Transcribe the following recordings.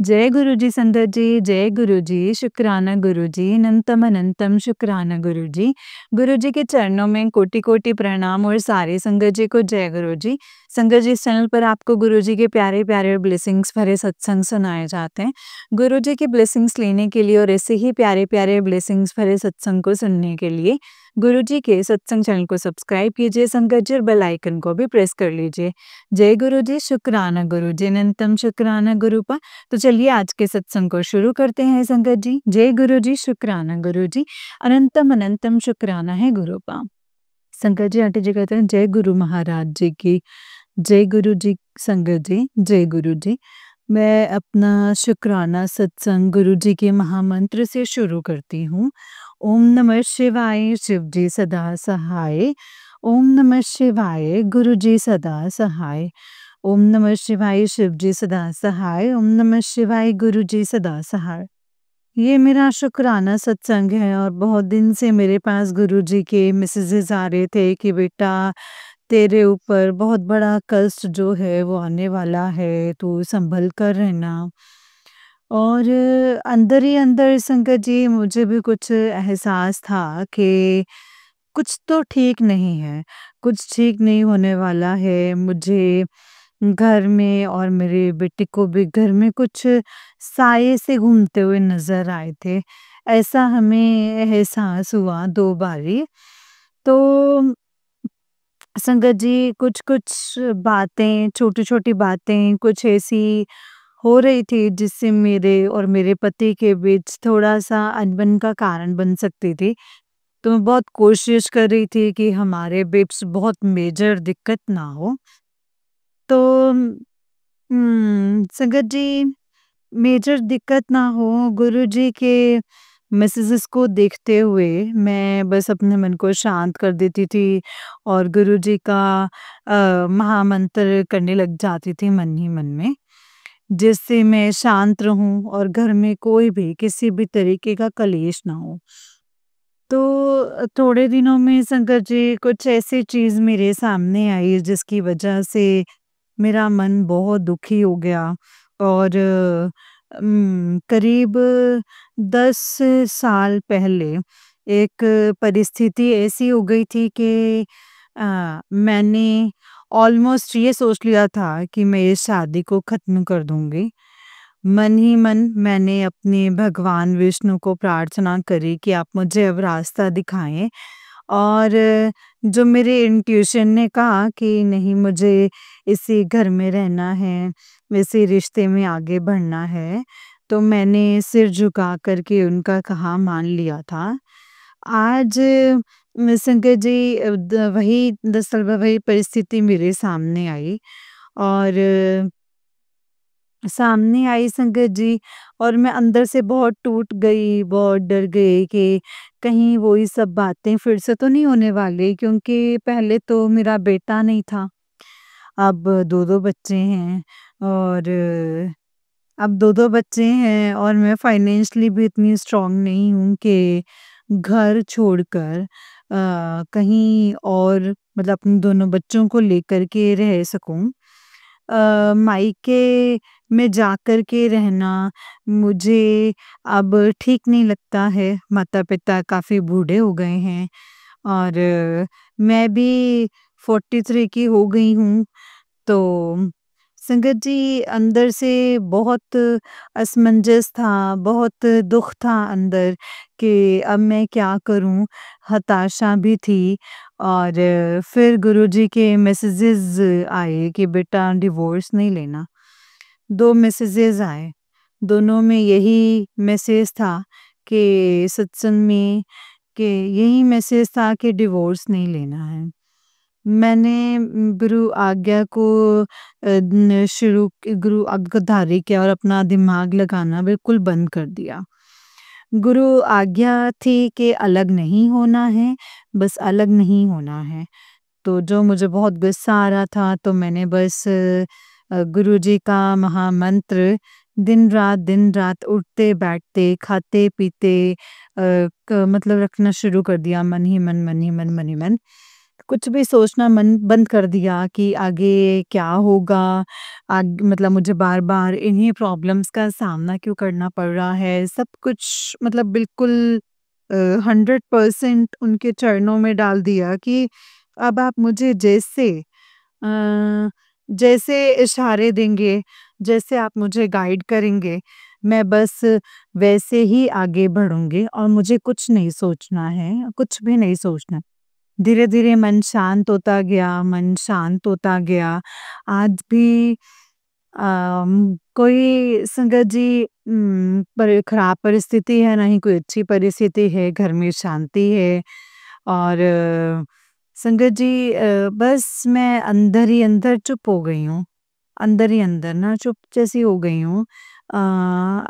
जय गुरु जी संगत जी, जय गुरु जी, शुक्राना गुरु जी, अनंतम अनंतम शुक्राना गुरु जी। गुरु जी के चरणों में कोटि-कोटि प्रणाम और सारे संगत जी को जय गुरु जी। संगत जी, इस चैनल पर आपको गुरु जी के प्यारे-प्यारे और ब्लेसिंग्स भरे सत्संग सुनाए जाते हैं। गुरु जी के ब्लेसिंग्स लेने के लिए और ऐसे ही प्यारे-प्यारे ब्लेसिंग्स भरे सत्संग को सुनने के लिए गुरु जी के सत्संग चैनल को सब्सक्राइब कीजिए संगत जी और बेल आइकन को भी प्रेस कर लीजिए। जय गुरु जी, शुक्राना गुरु जी, अनंतम शुक्राना गुरु पा। तो चलिए आज के सत्संग को शुरू करते हैं संगत जी। जय गुरु जी, शुक्राना गुरु जी, अनंतम अनंतम शुक्राना है गुरु पा। संगत जी आंटी जी कहते हैं जय गुरु महाराज जी की, जय गुरु जी संगत जी, जय गुरु जी। मैं अपना शुक्राना सत्संग गुरु जी के महामंत्र से शुरू करती हूँ। ओम नमः शिवाय, शिव जी सदा सहाय। ओम नमः शिवाय, गुरु जी सदा सहाय। ओम नमः शिवाय, शिव जी सदा सहाय। ओम नमः शिवाय, गुरु जी सदा सहाय। ये मेरा शुक्राना सत्संग है और बहुत दिन से मेरे पास गुरु जी के मैसेजेस आ रहे थे कि बेटा तेरे ऊपर बहुत बड़ा कष्ट जो है वो आने वाला है, तू संभल कर रहना। और अंदर ही अंदर संगत जी मुझे भी कुछ एहसास था कि कुछ तो ठीक नहीं है, कुछ ठीक नहीं होने वाला है। मुझे घर में और मेरे बेटे को भी घर में कुछ साये से घूमते हुए नज़र आए थे। ऐसा हमें एहसास हुआ 2 बारी। तो संगत जी कुछ-कुछ बातें, छोटी-छोटी बातें कुछ ऐसी हो रही थी जिससे मेरे और मेरे पति के बीच थोड़ा-सा अनबन का कारण बन सकती थी। तो मैं बहुत कोशिश कर रही थी कि हमारे बीच बहुत मेजर दिक्कत ना हो। तो संगत जी मेजर दिक्कत ना हो, गुरुजी के मैसेजेस को देखते हुए मैं बस अपने मन को शांत कर देती थी और गुरुजी का महामंत्र करने लग जाती थी मन ही मन में, जिससे मैं शांत रहूं और घर में कोई भी किसी भी तरीके का कलेश ना हो। तो थोड़े दिनों में संगत जी कुछ ऐसी चीज़ मेरे सामने आई जिसकी वजह से मेरा मन बहुत दुखी हो गया और करीब 10 साल पहले एक परिस्थिति ऐसी हो गई थी कि मैंने ऑलमोस्ट ये सोच लिया था कि मैं इस शादी को ख़त्म कर दूँगी। मन ही मन मैंने अपने भगवान विष्णु को प्रार्थना करी कि आप मुझे अब रास्ता दिखाएँ और जो मेरे इंट्यूशन ने कहा कि नहीं मुझे इसी घर में रहना है, इसी रिश्ते में आगे बढ़ना है, तो मैंने सिर झुका कर के उनका कहा मान लिया था। आज संगत जी वही दरअसल वही परिस्थिति मेरे सामने आई और सामने आई संगत जी और मैं अंदर से बहुत टूट गई, बहुत डर गई कि कहीं वही सब बातें फिर से तो नहीं होने वाली क्योंकि पहले तो मेरा बेटा नहीं था, अब 2-2 बच्चे हैं और अब 2-2 बच्चे हैं और मैं फाइनेंशियली भी इतनी स्ट्रॉन्ग नहीं हूँ कि घर छोड़कर कहीं और मतलब अपने दोनों बच्चों को लेकर के रह सकूँ। मायके में जाकर के रहना मुझे अब ठीक नहीं लगता है। माता-पिता काफ़ी बूढ़े हो गए हैं और मैं भी 43 की हो गई हूँ। तो संगत जी अंदर से बहुत असमंजस था, बहुत दुःख था अंदर कि अब मैं क्या करूँ? हताशा भी थी और फिर गुरुजी के मैसेजेस आए कि बेटा डिवोर्स नहीं लेना। 2 मैसेजेस आए, दोनों में यही मैसेज था कि सत्संग में कि यही मैसेज था कि डिवोर्स नहीं लेना है। मैंने गुरु आज्ञा को गुरु आज्ञाधारी किया और अपना दिमाग लगाना बिल्कुल बंद कर दिया। गुरु आज्ञा थी कि अलग नहीं होना है, बस अलग नहीं होना है। तो जो मुझे बहुत गुस्सा आ रहा था तो मैंने बस गुरुजी का महामंत्र दिन-रात उठते-बैठते, खाते-पीते मतलब रखना शुरू कर दिया मन ही मन, मन ही मन, मन ही मन। कुछ भी सोचना मन बंद कर दिया कि आगे क्या होगा? मतलब मुझे बार-बार इन्हीं प्रॉब्लम्स का सामना क्यों करना पड़ रहा है? सब कुछ मतलब बिल्कुल 100% उनके चरणों में डाल दिया कि अब आप मुझे जैसे इशारे देंगे, जैसे आप मुझे गाइड करेंगे, मैं बस वैसे ही आगे बढ़ूँगी और मुझे कुछ नहीं सोचना है, कुछ भी नहीं सोचना। धीरे-धीरे मन शांत होता गया, मन शांत होता गया। आज भी कोई संगत जी पर खराब परिस्थिति है, ना ही कोई अच्छी परिस्थिति है, घर में शांति है और संगत जी बस मैं अंदर ही अंदर चुप हो गई हूँ। अंदर ही अंदर ना चुप जैसी हो गई हूँ।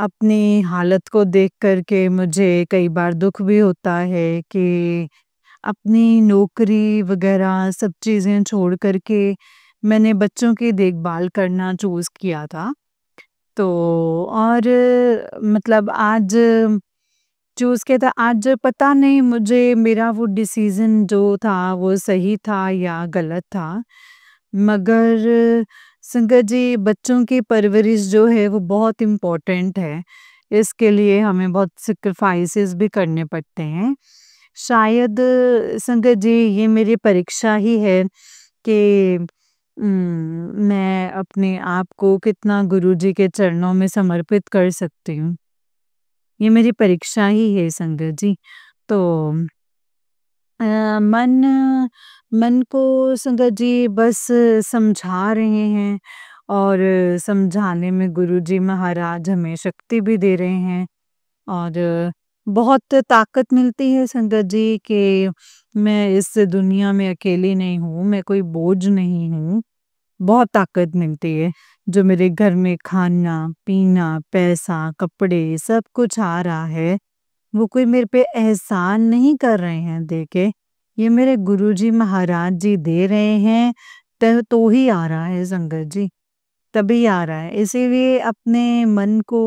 अपनी हालत को देख कर के मुझे कई बार दुःख भी होता है कि अपनी नौकरी वग़ैरह सब चीज़ें छोड़ कर के मैंने बच्चों की देखभाल करना चूज़ किया था। तो और मतलब आज चूज़ किया था, आज पता नहीं मुझे मेरा वो डिसीज़न जो था वो सही था या गलत था। मगर संगत जी बच्चों की परवरिश जो है वो बहुत इम्पोर्टेंट है। इसके लिए हमें बहुत सैक्रिफाइसेस भी करने पड़ते हैं। शायद संगत जी ये मेरी परीक्षा ही है कि मैं अपने आप को कितना गुरुजी के चरणों में समर्पित कर सकती हूँ। ये मेरी परीक्षा ही है संगत जी। तो अ, मन मन को संगत जी बस समझा रहे हैं और समझाने में गुरुजी महाराज हमें शक्ति भी दे रहे हैं और बहुत ताकत मिलती है संगत जी कि मैं इस दुनिया में अकेली नहीं हूँ, मैं कोई बोझ नहीं हूँ। बहुत ताकत मिलती है, जो मेरे घर में खाना-पीना, पैसा, कपड़े सब कुछ आ रहा है, वो कोई मेरे पे एहसान नहीं कर रहे हैं दे के, ये मेरे गुरुजी महाराज जी दे रहे हैं, त तो ही आ रहा है संगत जी, तभी आ रहा है। इसीलिए अपने मन को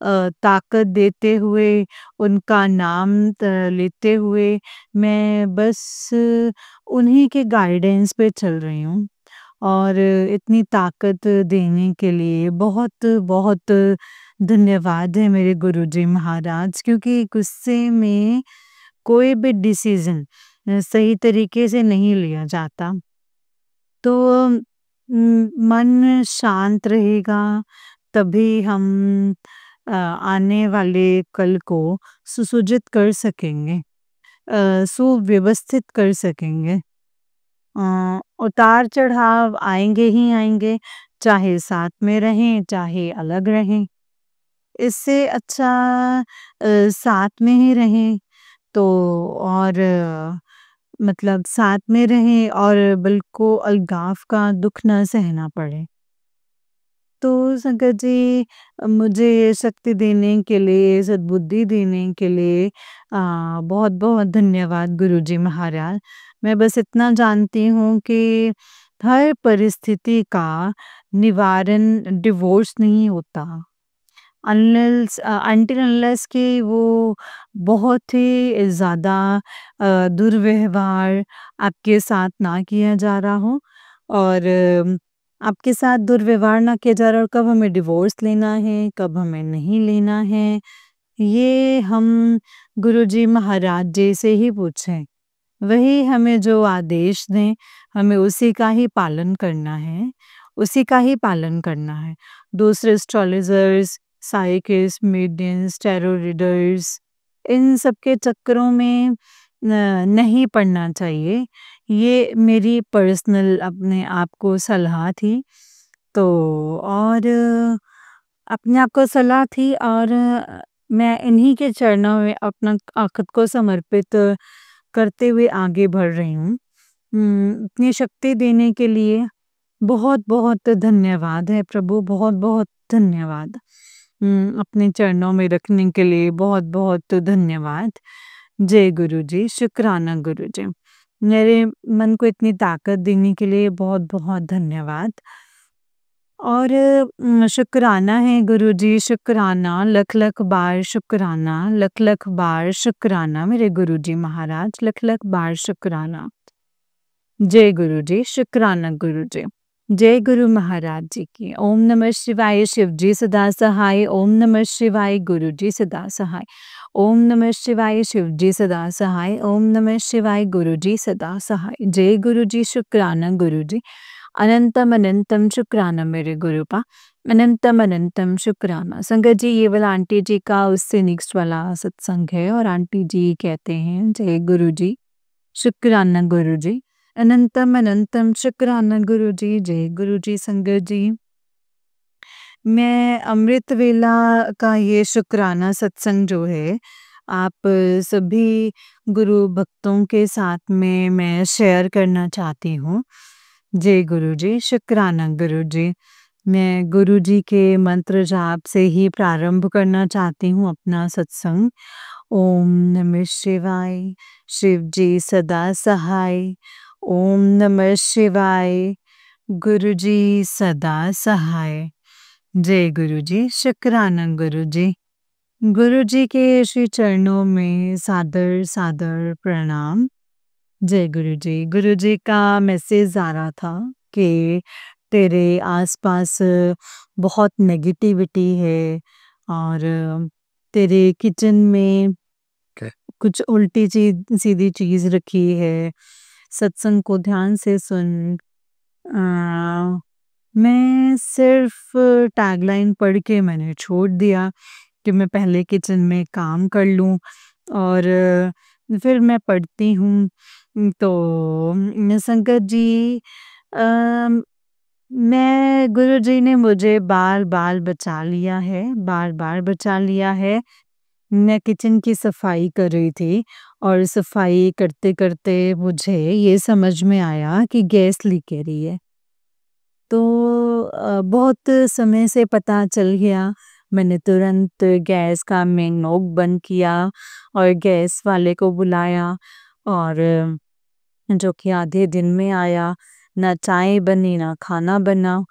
ताकत देते हुए, उनका नाम लेते हुए, मैं बस उन्हीं के गाइडेंस पे चल रही हूँ। और इतनी ताकत देने के लिए बहुत-बहुत धन्यवाद है मेरे गुरुजी महाराज क्योंकि गुस्से में कोई भी डिसीज़न सही तरीके से नहीं लिया जाता। तो मन शांत रहेगा तभी हम आने वाले कल को सुसज्जित कर सकेंगे, सुव्यवस्थित कर सकेंगे। उतार-चढ़ाव आएँगे ही आएँगे, चाहे साथ में रहें, चाहे अलग रहें। इससे अच्छा साथ में ही रहें तो और मतलब साथ में रहें और बिल्कुल अलगाव का दुःख ना सहना पड़े। तो संगत जी मुझे शक्ति देने के लिए, सद्बुद्धि देने के लिए बहुत-बहुत धन्यवाद गुरुजी महाराज। मैं बस इतना जानती हूँ कि हर परिस्थिति का निवारण डिवोर्स नहीं होता। अनटिल अनलेस कि वो बहुत ही ज़्यादा दुर्व्यवहार आपके साथ ना किया जा रहा हो और आपके साथ दुर्व्यवहार ना किया जा रहा हो, कब हमें डिवोर्स लेना है, कब हमें नहीं लेना है, ये हम गुरुजी महाराज जी से ही पूछें। वही हमें जो आदेश दें, हमें उसी का ही पालन करना है, उसी का ही पालन करना है। दूसरे एस्ट्रोलॉजर्स, साइकिस्ट, मीडियंस, टैरो रीडर्स इन सब के चक्करों में नहीं पड़ना चाहिए। ये मेरी पर्सनल अपने आप को सलाह थी। तो और अपने आप को सलाह थी और मैं इन्हीं के चरणों में अपना खुद को समर्पित करते हुए आगे बढ़ रही हूँ। इतनी शक्ति देने के लिए बहुत-बहुत धन्यवाद है प्रभु, बहुत-बहुत धन्यवाद। अपने चरणों में रखने के लिए बहुत-बहुत धन्यवाद। जय गुरुजी, शुक्राना गुरुजी। मेरे मन को इतनी ताकत देने के लिए बहुत-बहुत धन्यवाद। और शुक्राना है गुरुजी, शुक्राना, लख-लख बार शुक्राना, लख-लख बार शुक्राना मेरे गुरुजी महाराज, लख-लख बार शुक्राना। जय गुरु जी, शुक्राना गुरु जी। जय गुरु महाराज जी की। ओम नमः शिवाय, शिव जी सदा सहाय। ओम नमः शिवाय, गुरु जी सदा सहाय। ओम नमः शिवाय, शिव जी सदा सहाय। ओम नमः शिवाय, गुरु जी सदा सहाय। जय गुरु जी, शुक्राना गुरु जी। अनंतम अनंतम शुक्राना मेरे गुरुपा। अनंतम अनंतम शुक्राना। संगत जी, ये वाला आंटी जी का उससे नेक्स्ट वाला सत्संग है और आंटी जी कहते हैं, जय गुरु जी, शुक्राना गुरु जी। अनंतम अनंतम शुक्राना गुरु जी। जय गुरु जी। संगत जी, मैं अमृत वेला का ये शुक्राना सत्संग जो है, आप सभी गुरु भक्तों के साथ में मैं शेयर करना चाहती हूँ। जय गुरु जी, शुक्राना गुरु जी। मैं गुरु जी के मंत्र जाप से ही प्रारंभ करना चाहती हूँ अपना सत्संग। ओम नमः शिवाय, शिव जी सदा सहाय। ओम नमः शिवाय, गुरु जी सदा सहाय। जय गुरु जी, शुक्राना गुरु जी। गुरु जी के श्री चरणों में सादर सादर प्रणाम। जय गुरु जी। गुरु जी का मैसेज आ रहा था कि तेरे आसपास बहुत नेगेटिविटी है और तेरे किचन में कुछ उल्टी सीधी चीज रखी है। सत्संग को ध्यान से सुन। अ, मैं सिर्फ टैगलाइन पढ़ के मैंने छोड़ दिया कि मैं पहले किचन में काम कर लूं और फिर मैं पढ़ती हूँ। तो संगत जी, अ, मैं गुरु जी ने मुझे बार बार बचा लिया है, बार बार बचा लिया है। मैं किचन की सफाई कर रही थी और सफाई करते करते मुझे ये समझ में आया कि गैस लीक कर रही है। तो बहुत समय से पता चल गया। मैंने तुरंत गैस का मेन नॉब बंद किया और गैस वाले को बुलाया और जो कि आधे दिन में आया। ना चाय बनी ना खाना बना,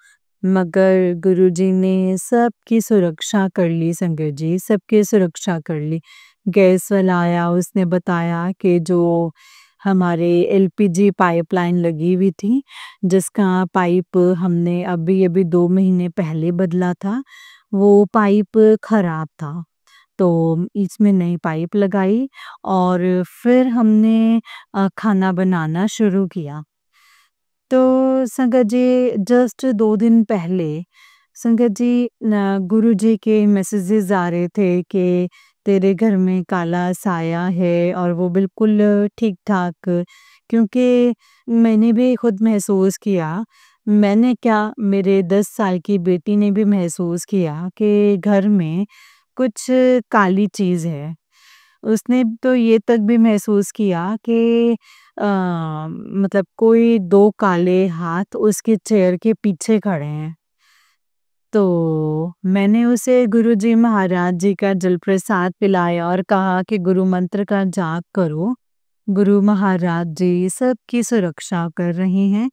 मगर गुरुजी ने सबकी सुरक्षा कर ली। संगत जी, सबकी सुरक्षा कर ली। गैस वाला आया, उसने बताया कि जो हमारे एलपीजी पाइपलाइन लगी हुई थी, जिसका पाइप हमने अभी अभी 2 महीने पहले बदला था, वो पाइप खराब था। तो इसमें नई पाइप लगाई और फिर हमने खाना बनाना शुरू किया। तो संगत जी, जस्ट 2 दिन पहले संगत जी गुरु जी के मैसेजेस आ रहे थे कि तेरे घर में काला साया है और वो बिल्कुल ठीक-ठाक, क्योंकि मैंने भी खुद महसूस किया। मैंने क्या, मेरे 10 साल की बेटी ने भी महसूस किया कि घर में कुछ काली चीज़ है। उसने तो ये तक भी महसूस किया कि मतलब कोई 2 काले हाथ उसके चेयर के पीछे खड़े हैं। तो मैंने उसे गुरुजी महाराज जी का जल प्रसाद पिलाया और कहा कि गुरु मंत्र का जाप करो। गुरु महाराज जी सबकी सुरक्षा कर रहे हैं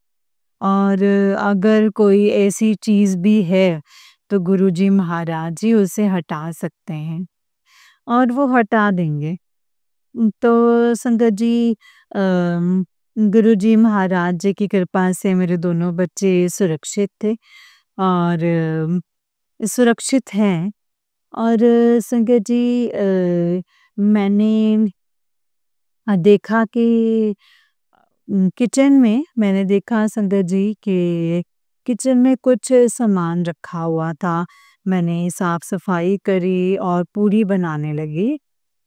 और अगर कोई ऐसी चीज़ भी है, तो गुरुजी महाराज जी उसे हटा सकते हैं और वो हटा देंगे। तो संगत जी, गुरुजी महाराज जी की कृपा से मेरे दोनों बच्चे सुरक्षित थे और सुरक्षित हैं। और संगत जी, मैंने देखा कि किचन में मैंने देखा संगत जी कि किचन में कुछ सामान रखा हुआ था। मैंने साफ सफाई करी और पूरी बनाने लगी।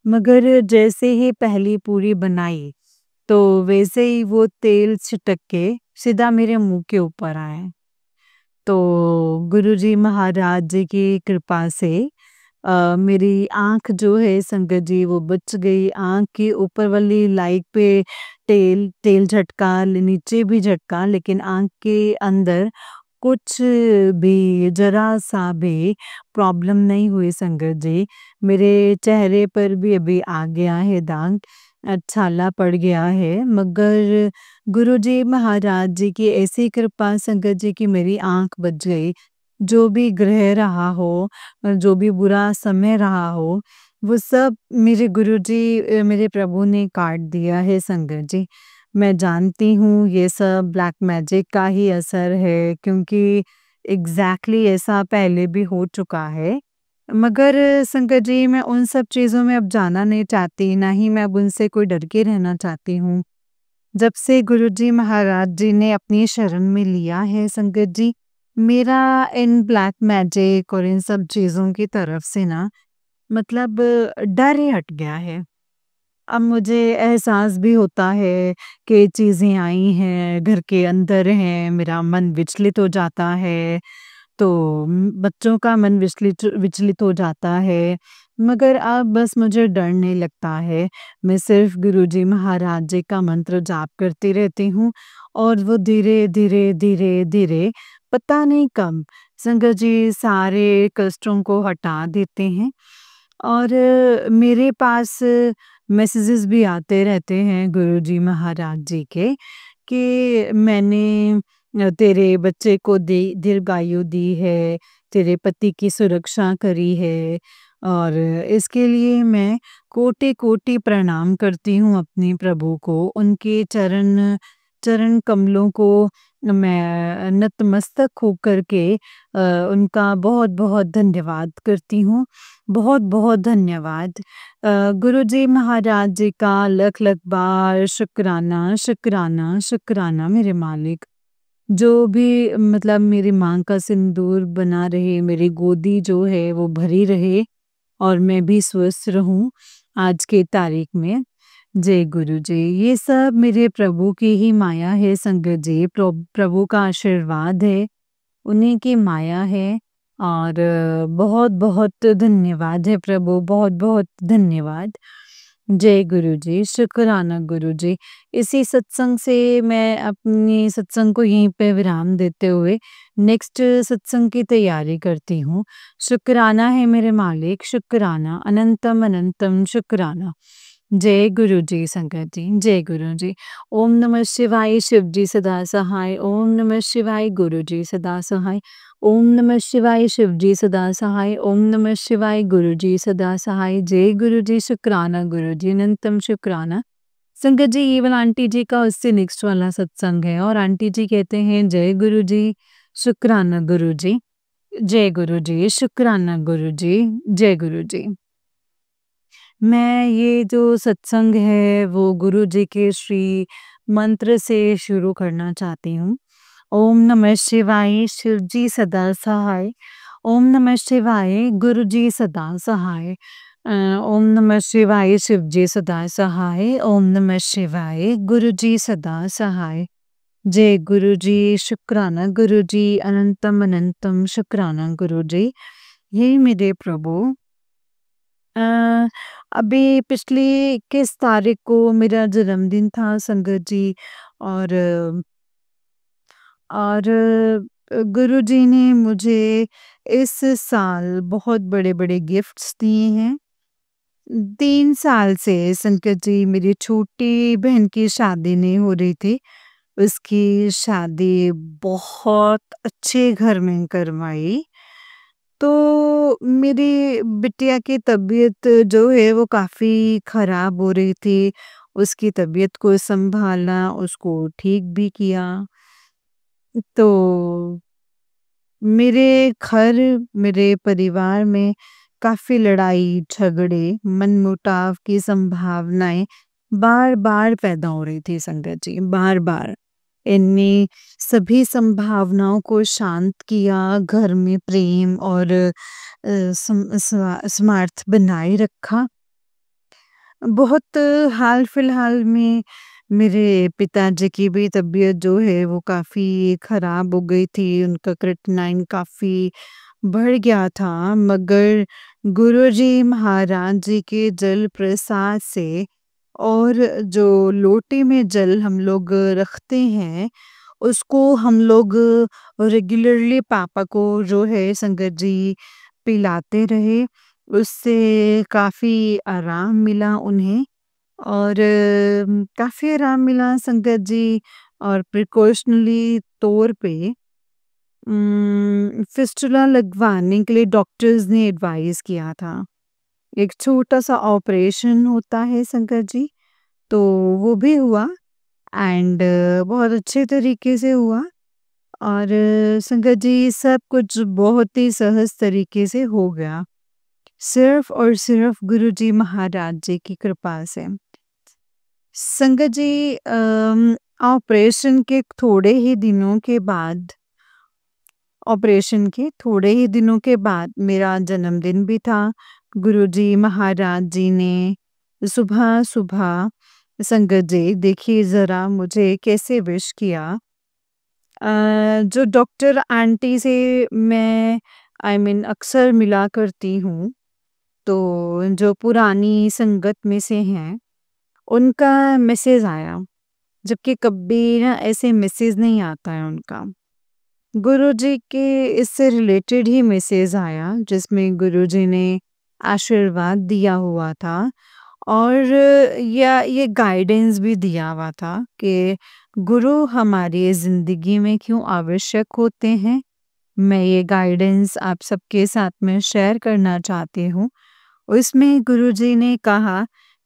मगर जैसे ही पहली पूरी बनाई, तो वैसे ही वो तेल छिटक के सीधा मेरे मुँह के ऊपर आया। तो गुरुजी महाराज जी की कृपा से मेरी आँख जो है संगत जी वो बच गई। आँख की ऊपर वाली लाइट पे तेल तेल झटका, नीचे भी झटका, लेकिन आँख के अंदर कुछ भी ज़रा-सा भी प्रॉब्लम नहीं हुई संगत जी। मेरे चेहरे पर भी अभी आ गया है दाग, छाला पड़ गया है, मगर गुरुजी महाराज जी की ऐसी कृपा संगत जी कि मेरी आँख बच गई। जो भी ग्रह रहा हो, जो भी बुरा समय रहा हो, वो सब मेरे गुरुजी मेरे प्रभु ने काट दिया है संगत जी। मैं जानती हूँ ये सब ब्लैक मैजिक का ही असर है, क्योंकि एग्ज़ैक्टली ऐसा पहले भी हो चुका है। मगर संकट जी, मैं उन सब चीज़ों में अब जाना नहीं चाहती, ना ही मैं अब उनसे कोई डर के रहना चाहती हूँ। जब से गुरुजी महाराज जी ने अपनी शरण में लिया है संगत जी, मेरा इन ब्लैक मैजिक और इन सब चीज़ों की तरफ से ना मतलब डर ही हट गया है। अब मुझे एहसास भी होता है कि चीज़ें आई हैं, घर के अंदर हैं, मेरा मन विचलित हो जाता है, तो बच्चों का मन विचलित विचलित हो जाता है। मगर अब बस मुझे डर नहीं लगता है। मैं सिर्फ़ गुरुजी महाराज जी का मंत्र जाप करती रहती हूँ और वो धीरे, धीरे, धीरे, धीरे पता नहीं कब संगत जी सारे कष्टों को हटा देते हैं। और मेरे पास मैसेजेस भी आते रहते हैं गुरुजी महाराज जी के कि मैंने तेरे बच्चे को दीर्घायु दी है, तेरे पति की सुरक्षा करी है और इसके लिए मैं कोटि-कोटि प्रणाम करती हूँ अपने प्रभु को। उनके चरण चरण कमलों को मैं नतमस्तक होकर के उनका बहुत-बहुत धन्यवाद करती हूँ। बहुत-बहुत धन्यवाद। गुरुजी महाराज जी का लख-लख बार शुक्राना, शुक्राना, शुक्राना मेरे मालिक। जो भी मतलब मेरी माँ का सिंदूर बना रहे, मेरी गोदी जो है वो भरी रहे और मैं भी स्वस्थ रहूँ आज की तारीख में। जय गुरु जी। ये सब मेरे प्रभु की ही माया है संगत जी, प्रभु का आशीर्वाद है, उन्हीं की माया है और बहुत-बहुत धन्यवाद है प्रभु, बहुत-बहुत धन्यवाद। जय गुरु जी, शुक्राना गुरु जी। इसी सत्संग से मैं अपनी सत्संग को यहीं पे विराम देते हुए नेक्स्ट सत्संग की तैयारी करती हूँ। शुक्राना है मेरे मालिक, शुक्राना, अनंतम अनंतम शुक्राना। जय गुरु जी संगत जी, जय गुरु जी। ओम नमः शिवाय, शिव जी सदा सहाय। ओम नमः शिवाय, गुरु जी सदा सहाय। ओम नमः शिवाय, शिव जी सदा सहाय। ओम नमः शिवाय, गुरु जी सदा सहाय। जय गुरु जी, शुक्राना गुरु जी, अनंतम शुक्राना। संगत जी, ये वाला आंटी जी का उससे नेक्स्ट वाला सत्संग है और आंटी जी कहते हैं जय गुरु जी, शुक्राना गुरु जी, जय गुरु जी, शुक्राना गुरु जी, जय गुरु जी। मैं ये जो सत्संग है वो गुरु जी के श्री मंत्र से शुरू करना चाहती हूँ। ओम नमः शिवाय, शिव जी सदा सहाय। ओम नमः शिवाय, गुरु जी सदा सहाय। ओम नमः शिवाय, शिव जी सदा सहाय। ओम नमः शिवाय, गुरु जी सदा सहाय। जय गुरु जी, शुक्राना गुरु जी, अनंतम अनंतम शुक्राना गुरु जी। हे मेरे प्रभु, अ, अभी पिछली 21 तारीख को मेरा जन्मदिन था संगत जी और गुरुजी ने मुझे इस साल बहुत बड़े-बड़े गिफ्ट्स दिए हैं। 3 साल से संकट जी मेरी छोटी बहन की शादी नहीं हो रही थी। उसकी शादी बहुत अच्छे घर में करवाई। तो मेरी बिटिया की तबीयत जो है वो काफ़ी ख़राब हो रही थी। उसकी तबीयत को सँभाला, उसको ठीक भी किया। तो मेरे घर, मेरे परिवार में काफ़ी लड़ाई, झगड़े, मनमुटाव की संभावनाएँ बार-बार पैदा हो रही थी संगत जी, बार-बार। इनने सभी संभावनाओं को शांत किया, घर में प्रेम और समार्थ बनाए रखा। बहुत हाल-फिलहाल में मेरे पिताजी की भी तबीयत जो है वो काफ़ी ख़राब हो गई थी, उनका क्रिटेनाइन काफ़ी बढ़ गया था, मगर गुरुजी महाराज जी के जल प्रसाद से और जो लोटे में जल हम लोग रखते हैं, उसको हम लोग रेगुलरली पापा को जो है संगत जी पिलाते रहे। उससे काफ़ी आराम मिला उन्हें और काफ़ी आराम मिला संगत जी और प्रिकॉशनरी तौर पे फिस्टुला लगवाने के लिए डॉक्टर्स ने एडवाइस किया था। एक छोटा-सा ऑपरेशन होता है संगत जी, तो वो भी हुआ एंड बहुत अच्छे तरीके से हुआ और संगत जी सब कुछ बहुत ही सहज तरीके से हो गया। सिर्फ़ और सिर्फ़ गुरुजी महाराज जी की कृपा से। संगत जी ऑपरेशन के थोड़े ही दिनों के बाद ऑपरेशन के थोड़े ही दिनों के बाद मेरा जन्मदिन भी था। गुरुजी महाराज जी ने सुबह-सुबह संगत जी देखिए ज़रा मुझे कैसे विश किया। जो डॉक्टर आंटी से मैं अक्सर मिला करती हूँ, तो जो पुरानी संगत में से हैं, उनका मैसेज आया, जबकि कभी ना ऐसे मैसेज नहीं आता है उनका। गुरुजी के इससे रिलेटेड ही मैसेज आया जिसमें गुरुजी ने आशीर्वाद दिया हुआ था और या ये गाइडेंस भी दिया हुआ था कि गुरु हमारी ज़िंदगी में क्यों आवश्यक होते हैं। मैं ये गाइडेंस आप सबके साथ में शेयर करना चाहती हूँ। उसमें गुरुजी ने कहा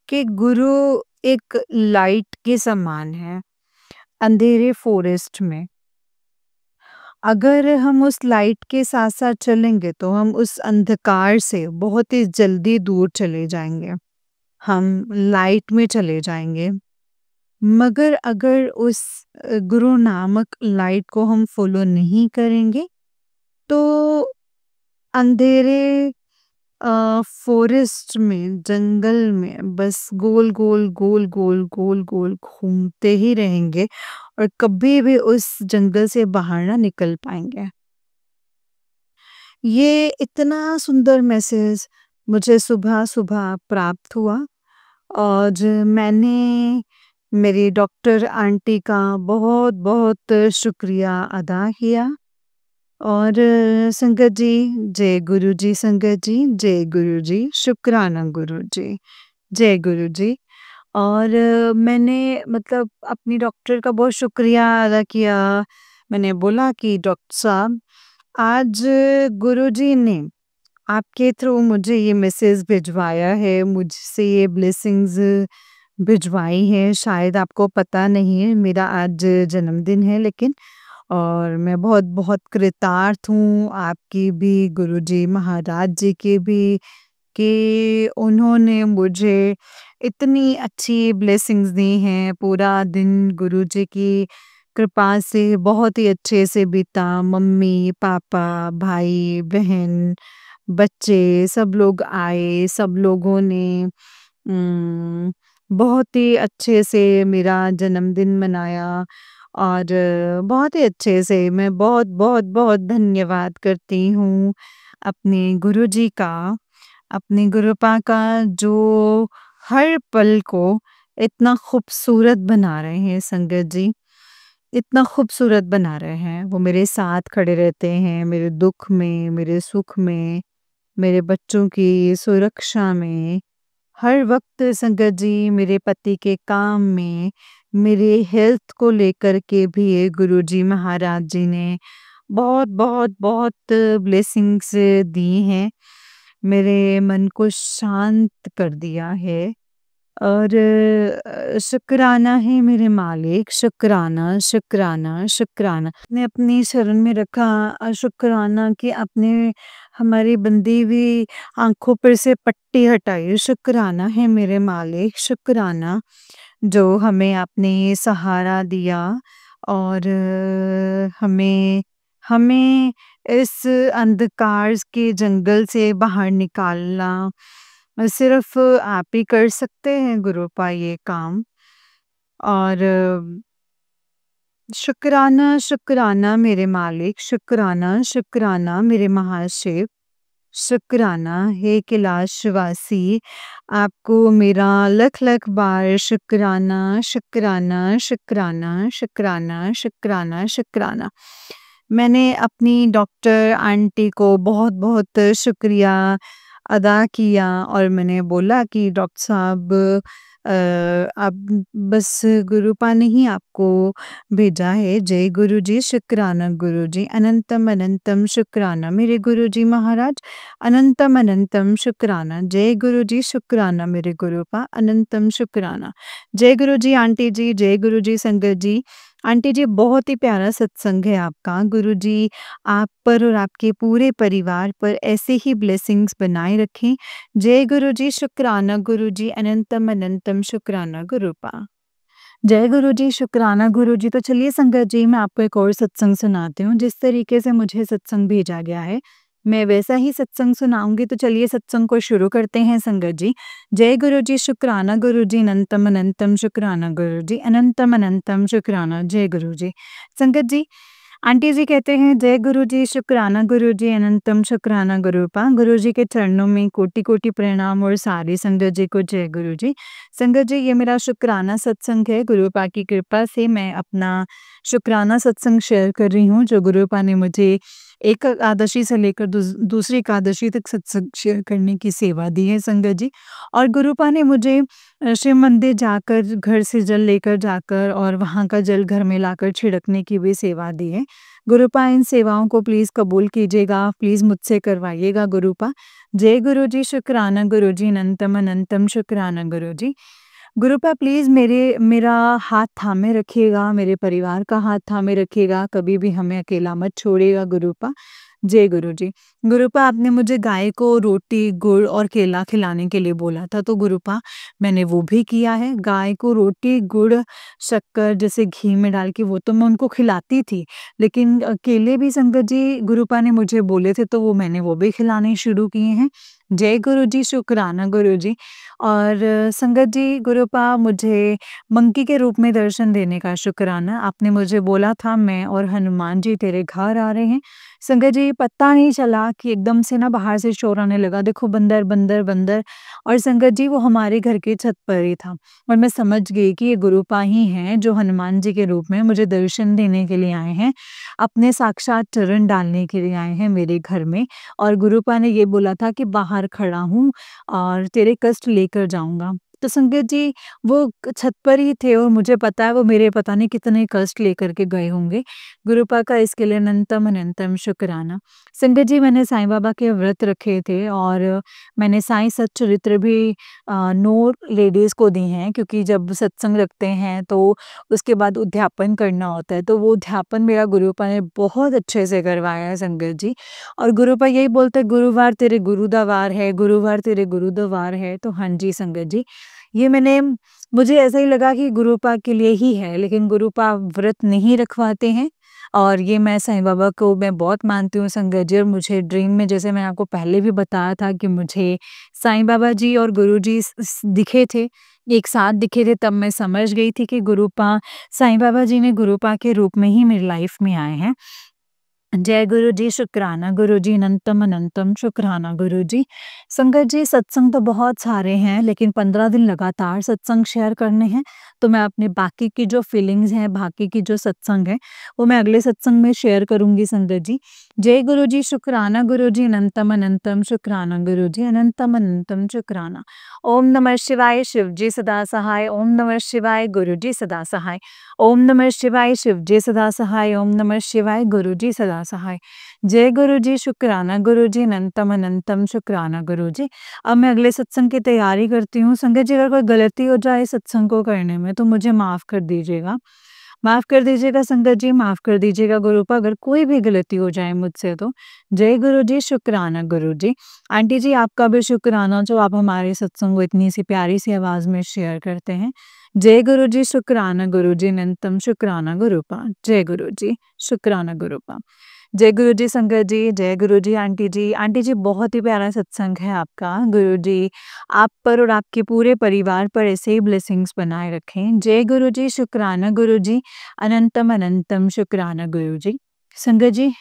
कि गुरु एक लाइट के समान है अंधेरे फॉरेस्ट में। अगर हम उस लाइट के साथ-साथ चलेंगे तो हम उस अंधकार से बहुत ही जल्दी दूर चले जाएँगे। हम लाइट में चले जाएँगे। मगर अगर उस गुरु नामक लाइट को हम फ़ॉलो नहीं करेंगे तो अंधेरे फ़ॉरेस्ट में, जंगल में बस गोल-गोल, गोल-गोल, गोल-गोल घूमते ही रहेंगे और कभी भी उस जंगल से बाहर ना निकल पाएँगे। ये इतना सुंदर मैसेज मुझे सुबह-सुबह प्राप्त हुआ और मैंने मेरी डॉक्टर आंटी का बहुत-बहुत शुक्रिया अदा किया और संगत जी, जय गुरुजी संगत जी, जय गुरुजी, शुक्राना गुरुजी, जय गुरुजी। और मैंने मतलब अपनी डॉक्टर का बहुत शुक्रिया अदा किया। मैंने बोला कि डॉक्टर साहब आज गुरुजी ने आपके थ्रू मुझे ये मैसेज भिजवाया है, मुझसे ये ब्लेसिंग्स भिजवाई हैं। शायद आपको पता नहीं है मेरा आज जन्मदिन है लेकिन और मैं बहुत-बहुत कृतार्थ हूँ आपकी भी, गुरुजी महाराज जी की भी कि उन्होंने मुझे इतनी अच्छी ब्लेसिंग्स दी हैं। पूरा दिन गुरुजी की कृपा से बहुत ही अच्छे से बीता। मम्मी, पापा, भाई, बहन, बच्चे सब लोग आए, सब लोगों ने बहुत ही अच्छे से मेरा जन्मदिन मनाया और बहुत ही अच्छे से मैं बहुत धन्यवाद करती हूँ अपने गुरुजी का, अपनी गुरुपा का जो हर पल को इतना खूबसूरत बना रहे हैं संगत जी, इतना खूबसूरत बना रहे हैं। वो मेरे साथ खड़े रहते हैं, मेरे दुःख में, मेरे सुख में, मेरे बच्चों की सुरक्षा में। हर वक़्त संगत जी मेरे पति के काम में, मेरे हेल्थ को लेकर के भी ये गुरुजी महाराज जी ने बहुत ब्लेसिंग्स दी हैं। मेरे मन को शांत कर दिया है और शुक्राना है मेरे मालिक, शुक्राना, शुक्राना, शुक्राना। ने अपनी शरण में रखा शुक्राना कि आपने हमारी बंधी हुई आँखों पर से पट्टी हटाई। शुक्राना है मेरे मालिक, शुक्राना जो हमें आपने सहारा दिया और हमें हमें इस अंधकार के जंगल से बाहर निकालना सिर्फ़ आप ही कर सकते हैं गुरुपा ये काम और शुक्राना, शुक्राना मेरे मालिक, शुक्राना, शुक्राना मेरे महाशिव, शुक्राना हे कैलाशवासी, आपको मेरा लख-लख बार शुक्राना, शुक्राना, शुक्राना, शुक्राना, शुक्राना, शुक्राना। मैंने अपनी डॉक्टर आंटी को बहुत-बहुत शुक्रिया अदा किया और मैंने बोला कि डॉक्टर साहब अब बस गुरुपा ने ही आपको भेजा है। जय गुरु जी, शुक्राना गुरु जी, अनंतम अनंतम शुक्राना मेरे गुरु जी महाराज, अनंतम अनंतम शुक्राना। जय गुरु जी, शुक्राना मेरे गुरुपा, अनंतम शुक्राना। जय गुरु जी आंटी जी, जय गुरु जी संगत जी। आंटी जी बहुत ही प्यारा सत्संग है आपका। गुरु जी आप पर और आपके पूरे परिवार पर ऐसे ही ब्लेसिंग्स बनाए रखें। जय गुरु जी, शुक्राना गुरु जी, अनंतम अनंतम शुक्राना गुरुपा। जय गुरु जी, शुक्राना गुरु जी। तो चलिए संगत जी, मैं आपको एक और सत्संग सुनाती हूँ। जिस तरीके से मुझे सत्संग भेजा गया है, मैं वैसा ही सत्संग सुनाऊँगी। तो चलिए सत्संग को शुरू करते हैं संगत जी। जय गुरु जी, शुक्राना गुरु जी, अनंतम अनंतम शुक्राना गुरु जी, अनंतम अनंतम शुक्राना। जय गुरु जी। संगत जी, आंटी जी कहते हैं जय गुरु जी, शुक्राना गुरु जी, अनंतम शुक्राना गुरुपा। गुरु जी के चरणों में कोटि-कोटि प्रणाम और सारी संगत जी को जय गुरु जी। संगत जी, ये मेरा शुक्राना सत्संग है। गुरुपा की कृपा से मैं अपना शुक्राना सत्संग शेयर कर रही हूँ, जो गुरुपा ने मुझे एक एकादशी से लेकर दूसरी एकादशी तक सत्संग शेयर करने की सेवा दी है संगत जी। और गुरुपा ने मुझे शिव मंदिर जाकर, घर से जल लेकर जाकर और वहाँ का जल घर में लाकर छिड़कने की भी सेवा दी है। गुरुपा इन सेवाओं को प्लीज़ कबूल कीजिएगा, प्लीज़ मुझसे करवाइएगा गुरुपा। जय गुरु जी, शुक्राना गुरु जी, अनंतम अनंतम शुक्राना गुरु जी। गुरुपा प्लीज़ मेरा हाथ थामे रखिएगा, मेरे परिवार का हाथ थामे रखिएगा, कभी भी हमें अकेला मत छोड़िएगा गुरुपा। जय गुरु जी। गुरुपा आपने मुझे गाय को रोटी, गुड़ और केला खिलाने के लिए बोला था, तो गुरुपा मैंने वो भी किया है। गाय को रोटी, गुड़, शक्कर जैसे घी में डाल के वो तो मैं उनको खिलाती थी, लेकिन केले भी संगत जी गुरुपा ने मुझे बोले थे, तो वो मैंने वो भी खिलाने शुरू किए हैं। जय गुरु जी, शुक्राना गुरु जी। और संगत जी, गुरुपा मुझे मंकी के रूप में दर्शन देने का शुक्राना। आपने मुझे बोला था मैं और हनुमान जी तेरे घर आ रहे हैं। संगत जी, पता नहीं चला कि एकदम से ना बाहर से शोर आने लगा, देखो बंदर बंदर बंदर। और संगत जी, वो हमारे घर की छत पर ही था और मैं समझ गई कि ये गुरुपा ही हैं जो हनुमान जी के रूप में मुझे दर्शन देने के लिए आए हैं, अपने साक्षात चरण डालने के लिए आए हैं मेरे घर में। और गुरुपा ने ये बोला था कि बाहर खड़ा हूँ और तेरे कष्ट लेकर जाऊँगा। तो संगत जी, वो छत पर ही थे और मुझे पता है वो मेरे पता नहीं कितने कष्ट लेकर के गए होंगे। गुरुपा का इसके लिए अनंतम अनंतम शुक्राना। संगत जी, मैंने साईं बाबा के व्रत रखे थे और मैंने साईं सच्चरित्र भी 9 लेडीज़ को दी हैं, क्योंकि जब सत्संग रखते हैं तो उसके बाद उद्यापन करना होता है, तो वो उद्यापन मेरा गुरुपा ने बहुत अच्छे से करवाया है संगत जी। और गुरुपा यही बोलते हैं, गुरुवार तेरे गुरु दा वार है, गुरुवार तेरे गुरु दा वार है। तो हाँ जी संगत जी, ये मुझे ऐसा ही लगा कि गुरुपा के लिए ही है, लेकिन गुरुपा व्रत नहीं रखवाते हैं। और ये मैं साईं बाबा को मैं बहुत मानती हूँ संगत जी। और मुझे ड्रीम में, जैसे मैंने आपको पहले भी बताया था, कि मुझे साईं बाबा जी और गुरु जी दिखे थे, एक साथ दिखे थे, तब मैं समझ गई थी कि गुरुपा, साईं बाबा जी ने गुरुपा के रूप में ही मेरी लाइफ में आए हैं। जय गुरु जी, शुक्राना गुरु जी, अनंतम अनंतम शुक्राना गुरु जी। संगत जी, सत्संग तो बहुत सारे हैं, लेकिन 15 दिन लगातार सत्संग शेयर करने हैं, तो मैं अपने बाकी की जो फीलिंग्स हैं, बाकी की जो सत्संग है, वो मैं अगले सत्संग में शेयर करूँगी संगत जी। जय गुरु जी, शुक्राना गुरु जी, अनंतम अनंतम शुक्राना गुरु जी, अनंतम अनंतम शुक्राना। ओम नमः शिवाय, शिव जी सदा सहाय। ओम नमः शिवाय, गुरु जी सदा सहाय। ओम नमः शिवाय, शिव जी सदा सहाय। ओम नमः शिवाय, गुरु जी सदा सहाय। जय गुरु जी, शुक्राना गुरु जी, अनंतम अनंतम शुक्राना गुरु जी। अब मैं अगले सत्संग की तैयारी करती हूँ। संगत जी, अगर कोई गलती हो जाए सत्संग को करने में तो मुझे माफ़ कर दीजिएगा। माफ़ कर दीजिएगा संगत जी, माफ़ कर दीजिएगा गुरुपा, अगर कोई भी गलती हो जाए मुझसे तो। जय गुरु जी, शुक्राना गुरु जी। आंटी जी, आपका भी शुक्राना, जो आप हमारे सत्संग को इतनी सी प्यारी सी आवाज़ में शेयर करते हैं। जय गुरु जी, शुक्राना गुरु जी, अनंतम शुक्राना गुरुपा। जय गुरु जी, शुक्राना गुरुपा। जय गुरु जी संगत जी, जय गुरु जी आंटी जी। आंटी जी, बहुत ही प्यारा सत्संग है आपका। गुरु जी आप पर और आपके पूरे परिवार पर ऐसे ही ब्लेसिंग्स बनाए रखें। जय गुरु जी, शुक्राना गुरु जी, अनंतम अनंतम शुक्राना गुरु जी। संगत जी,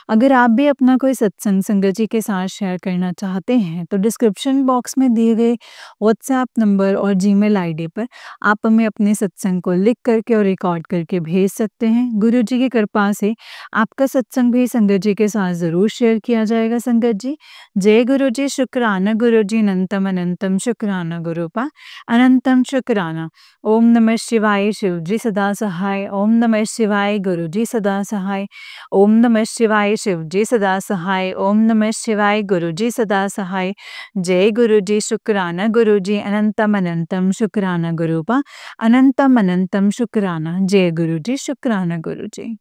अगर आप भी अपना कोई सत्संग संगत जी के साथ शेयर करना चाहते हैं, तो डिस्क्रिप्शन बॉक्स में दिए गए व्हाट्सएप नंबर और जीमेल आईडी पर आप हमें अपने सत्संग को लिख करके और रिकॉर्ड करके भेज सकते हैं। गुरु जी की कृपा से आपका सत्संग भी संगत जी के साथ ज़रूर शेयर किया जाएगा संगत जी। जय गुरु जी, शुक्राना गुरु जी, अनंतम अनंतम शुक्राना गुरुपा, अनंतम शुक्राना। ओम नमः शिवाय, शिव जी सदा सहाय। ओम नमः शिवाय, गुरु जी सदा सहाय। ओम नमः शिवाय, शिव जी सदा सहाय। ओम नमः शिवाय, गुरु जी सदा सहाय। जय गुरु जी, शुक्राना गुरु जी, अनंतम अनंतम शुक्राना गुरुपा, अनंतम अनंतम शुक्राना। जय गुरु जी, शुक्राना गुरु जी।